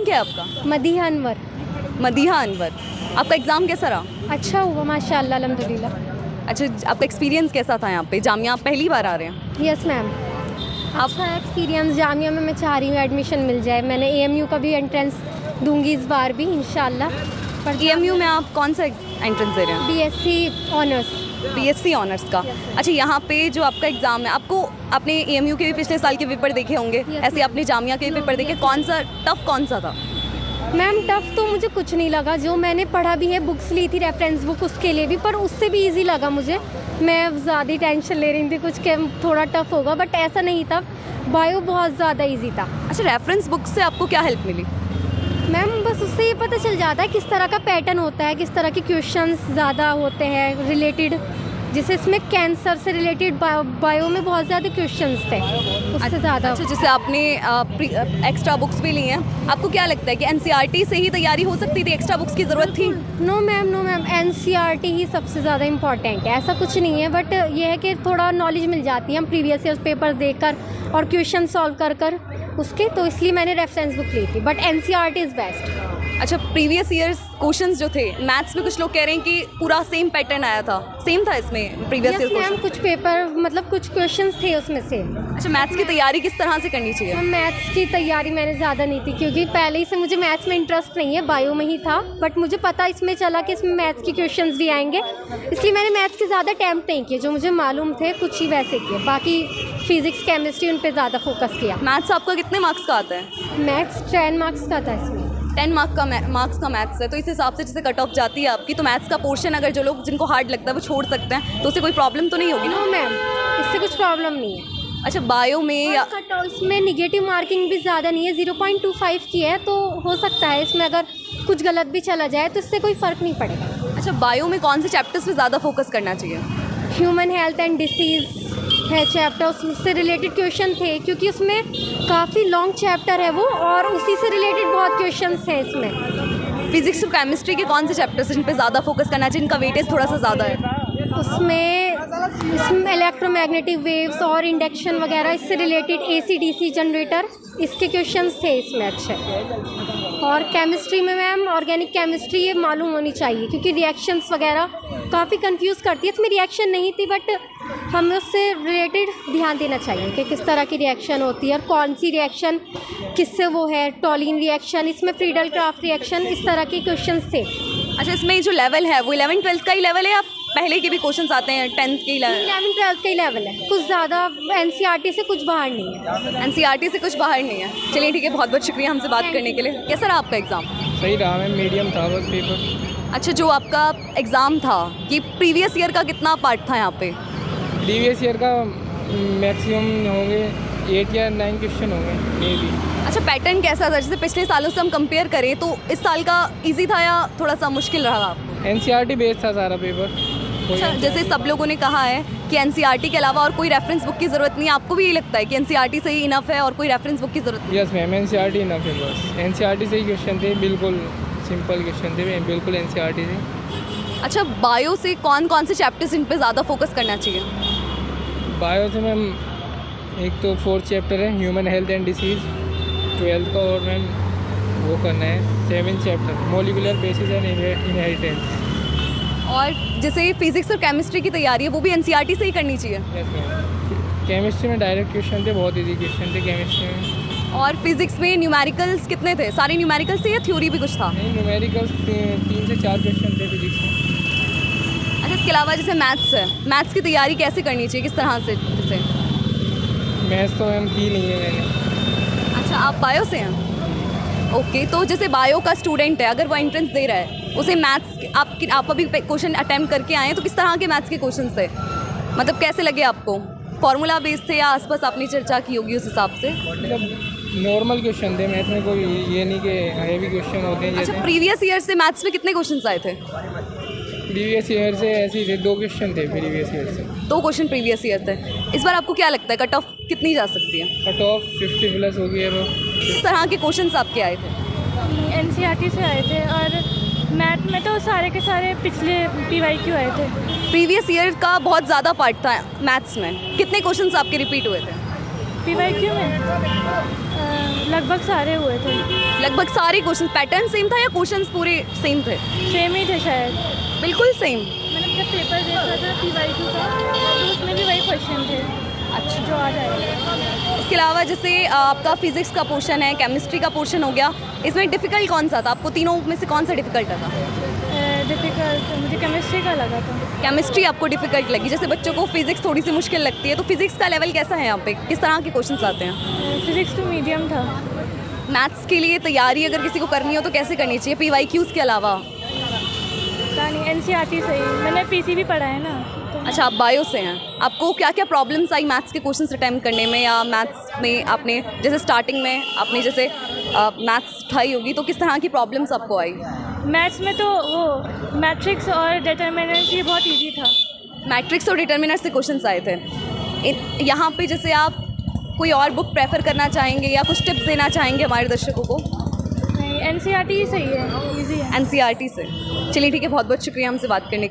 क्या है आपका? मदीहा अनवर। मदीहा अनवर। आपका एग्ज़ाम कैसा रहा? अच्छा हुआ माशाल्लाह अल्हम्दुलिल्लाह। अच्छा, आपका एक्सपीरियंस कैसा था यहाँ पे? जामिया आप पहली बार आ रहे हैं? Yes ma'am. अच्छा एक्सपीरियंस, जामिया में मैं चाह रही हूँ एडमिशन मिल जाए। मैंने AMU का भी एंट्रेंस दूंगी इस बार भी इंशाल्लाह। पर AMU में आप कौन सा एंट्रेंस दे रहे हैं? BSc honours. BSc ऑनर्स का। अच्छा, यहाँ पे जो आपका एग्ज़ाम है, आपने AMU के भी पिछले साल के पेपर देखे होंगे, ऐसे आपने जामिया के भी पेपर देखे, कौन सा टफ कौन सा था? मैम टफ़ तो मुझे कुछ नहीं लगा, जो मैंने पढ़ा भी है, बुक्स ली थी रेफरेंस बुक उसके लिए भी, पर उससे भी इजी लगा मुझे। मैं ज़्यादा टेंशन ले रही थी कुछ के थोड़ा टफ होगा, बट ऐसा नहीं था। बायो बहुत ज़्यादा इजी था। अच्छा, रेफरेंस बुक से आपको क्या हेल्प मिली? मैम बस उससे ये पता चल जाता है किस तरह का पैटर्न होता है, किस तरह के क्वेश्चंस ज़्यादा होते हैं रिलेटेड। जैसे इसमें कैंसर से रिलेटेड बायो में बहुत ज़्यादा क्वेश्चंस थे, उससे ज़्यादा। अच्छा, जैसे आपने एक्स्ट्रा बुक्स भी ली हैं, आपको क्या लगता है कि NCERT से ही तैयारी हो सकती थी, एक्स्ट्रा बुक्स की ज़रूरत थी? नो मैम, NCERT ही सबसे ज़्यादा इम्पॉर्टेंट है, ऐसा कुछ नहीं है। बट ये है कि थोड़ा नॉलेज मिल जाती है हम प्रीवियस ईयर पेपर देखकर और क्वेश्चन सॉल्व कर उसके, तो इसलिए मैंने रेफरेंस बुक ली थी। But NCERT is best. अच्छा, प्रीवियस ईयर्स क्वेश्चंस जो थे मैथ्स में, कुछ लोग कह रहे हैं कि पूरा सेम पैटर्न आया था, सेम था इसमें प्रीवियस ईयर मैम कुछ पेपर मतलब कुछ क्वेश्चंस थे उसमें से। अच्छा, मैथ्स की तैयारी किस तरह से करनी चाहिए? मैथ्स की तैयारी मैंने ज़्यादा नहीं थी, क्योंकि पहले ही से मुझे मैथ्स में इंटरेस्ट नहीं है, बायो में ही था। बट मुझे पता इसमें चला कि इसमें मैथ्स के क्वेश्चंस भी आएंगे, इसलिए मैंने मैथ्स के ज़्यादा अटैम्प्ट नहीं किए। जो मुझे मालूम थे कुछ ही वैसे किए, बाकी फिजिक्स केमिस्ट्री उन पर ज़्यादा फोकस किया। मैथ्स आपका कितने मार्क्स का आता है? मैथ्स 10 मार्क्स का था इसमें। 10 मार्क्स का मैथ्स है, तो इस हिसाब से जैसे कट ऑफ जाती है आपकी, तो मैथ्स का पोर्शन अगर जो लोग जिनको हार्ड लगता है वो छोड़ सकते हैं, तो उससे कोई प्रॉब्लम तो नहीं होगी ना? नो मैम, इससे कुछ प्रॉब्लम नहीं है। अच्छा, बायो में या कट ऑफ इसमें निगेटिव मार्किंग भी ज़्यादा नहीं है, 0.25 की है, तो हो सकता है इसमें अगर कुछ गलत भी चला जाए तो इससे कोई फ़र्क नहीं पड़ेगा। अच्छा, बायो में कौन से चैप्टर्स पे ज़्यादा फोकस करना चाहिए? ह्यूमन हेल्थ एंड डिसीज़ है चैप्टर, उससे रिलेटेड क्वेश्चन थे, क्योंकि उसमें काफ़ी लॉन्ग चैप्टर है वो, और उसी से रिलेटेड बहुत क्वेश्चंस हैं इसमें। फिजिक्स और केमिस्ट्री के कौन से चैप्टर्स जिन पे ज़्यादा फोकस करना चाहिए, इनका वेटेज थोड़ा सा ज़्यादा है? इसमें इलेक्ट्रोमैग्नेटिक वेव्स और इंडक्शन वगैरह, इससे रिलेटेड AC/DC जनरेटर, इसके क्वेश्चंस थे इसमें अच्छे। और केमिस्ट्री में मैम ऑर्गेनिक केमिस्ट्री ये मालूम होनी चाहिए, क्योंकि रिएक्शंस वगैरह काफ़ी कंफ्यूज करती है। इसमें रिएक्शन नहीं थी, बट हमें उससे रिलेटेड ध्यान देना चाहिए कि किस तरह की रिएक्शन होती है और कौन सी रिएक्शन किससे वो है। टॉलिन रिएक्शन, इसमें फ्रीडल क्राफ्ट रिएक्शन, इस तरह के क्वेश्चंस थे। अच्छा, इसमें जो लेवल है वो 11th-12th का ही लेवल है या पहले के भी क्वेश्चंस आते हैं 10th के लेवल? 11th-12th का ही लेवल है, कुछ ज़्यादा NCERT से कुछ बाहर नहीं है। NCERT से कुछ बाहर नहीं है। चलिए ठीक है, बहुत बहुत शुक्रिया हमसे बात करने के लिए। कैसा रहा आपका एग्ज़ाम? सही रहा मैम, मीडियम था बस पेपर। अच्छा, जो आपका एग्ज़ाम था ये प्रीवियस ईयर का कितना पार्ट था यहाँ पे? प्रीवियस ईयर का मैक्सिमम होंगे 8 या 9 क्वेश्चन होंगे मे बी। अच्छा, पैटर्न कैसा था? जैसे पिछले सालों से हम कंपेयर करें तो इस साल का इजी था या थोड़ा सा मुश्किल रहा आपको? NCERT बेस्ड था सारा पेपर। अच्छा, जैसे सब लोगों ने कहा है कि NCERT के अलावा और कोई रेफरेंस बुक की ज़रूरत नहीं है, आपको भी यही लगता है कि NCERT से ही इनफ है और कोई रेफरेंस बुक की ज़रूरत नहीं? यस मैम, NCERT इनफ है बस। NCERT से ही क्वेश्चन थे, बिल्कुल सिंपल क्वेश्चन थे, बिल्कुल NCERT से। अच्छा, बायो से कौन कौन से चैप्टर्स इन पे ज़्यादा फोकस करना चाहिए? बायो से मैम एक तो 4th चैप्टर है human health and disease 12th का, और मैम वो करना है 7th chapter molecular basis and inheritance. और जैसे फिजिक्स और केमिस्ट्री की तैयारी है वो भी NCERT से ही करनी चाहिए? यस मैम, केमिस्ट्री में डायरेक्ट क्वेश्चन थे, बहुत इजी क्वेश्चन थे केमिस्ट्री में। और फिजिक्स में न्यूमेरिकल्स कितने थे? सारे न्यूमेरिकल्स थे या थ्योरी भी कुछ था? नहीं, न्यूमेरिकल्स 3 से 4 क्वेश्चन थे फिजिक्स में। अच्छा, इसके अलावा जैसे मैथ्स है, मैथ्स की तैयारी कैसे करनी चाहिए, किस तरह से? जैसे मैथ्स तो मैम की नहीं है मैंने। अच्छा, आप बायो से हैं? ओके, तो जैसे बायो का स्टूडेंट है, अगर वो एंट्रेंस दे रहा है, उसे मैथ्स आप अभी क्वेश्चन अटैम्प्ट करके आए हैं, तो किस तरह के मैथ्स के क्वेश्चन थे? मतलब कैसे लगे आपको? फॉर्मूला बेस्ड थे या आसपास आपने चर्चा की होगी उस हिसाब से? मतलब नॉर्मल क्वेश्चन थे, मैथ में कोई ये नहीं कि हैवी क्वेश्चन होते हैं। अच्छा, प्रीवियस ईयर से मैथ्स में कितने क्वेश्चन आए थे? प्रीवियस ईयर से ऐसे ही थे, 2 क्वेश्चन थे प्रीवियस ईयर से। 2 क्वेश्चन प्रीवियस ईयर थे। इस बार आपको क्या लगता है कट ऑफ कितनी जा सकती है? कट ऑफ 50 प्लस हो गई है। किस तरह के क्वेश्चन आपके आए थे? NCERT से आए थे, और मैथ में तो सारे के सारे पिछले PYQ आए थे। प्रीवियस ईयर का बहुत ज़्यादा पार्ट था मैथ्स में, कितने क्वेश्चंस आपके रिपीट हुए थे? PYQ में लगभग सारे हुए थे। लगभग सारे क्वेश्चन पैटर्न सेम था या क्वेश्चंस पूरे सेम थे? सेम ही थे शायद। बिल्कुल सेम। मैंने जब पेपर देख रहा था PYQ का तो उसमें भी वही क्वेश्चन थे। अच्छा, जो आ जाएगा। इसके अलावा जैसे आपका फिजिक्स का पोर्शन है, केमिस्ट्री का पोर्शन हो गया, इसमें डिफ़िकल्ट कौन सा था आपको? तीनों में से कौन सा डिफ़िकल्ट था? डिफ़िकल्ट मुझे केमिस्ट्री का लगा था। केमिस्ट्री आपको डिफ़िकल्ट लगी। जैसे बच्चों को फिजिक्स थोड़ी सी मुश्किल लगती है, तो फिजिक्स का लेवल कैसा है यहाँ पे? किस तरह के क्वेश्चंस आते हैं? फिजिक्स तो मीडियम था। मैथ्स के लिए तैयारी अगर किसी को करनी हो तो कैसे करनी चाहिए PYQs के अलावा? पता नहीं, NCERT सही। मैंने PC भी पढ़ा है ना तो। अच्छा, आप बायो से हैं। आपको क्या क्या प्रॉब्लम्स आई मैथ्स के क्वेश्चंस अटैम्प्ट करने में, या मैथ्स में आपने जैसे स्टार्टिंग में आपने जैसे मैथ्स उठाई होगी तो किस तरह की प्रॉब्लम्स आपको आई? मैथ्स में तो वो मैट्रिक्स और डिटर्मिनेंट ये बहुत इजी था। मैट्रिक्स और डिटर्मिनर से क्वेश्चंस आए थे। यहाँ पे जैसे आप कोई और बुक प्रेफर करना चाहेंगे या कुछ टिप्स देना चाहेंगे हमारे दर्शकों को? नहीं, NCERT ही सही है, इजी है। NCERT से। चलिए ठीक है, बहुत बहुत शुक्रिया हमसे बात करने के लिए।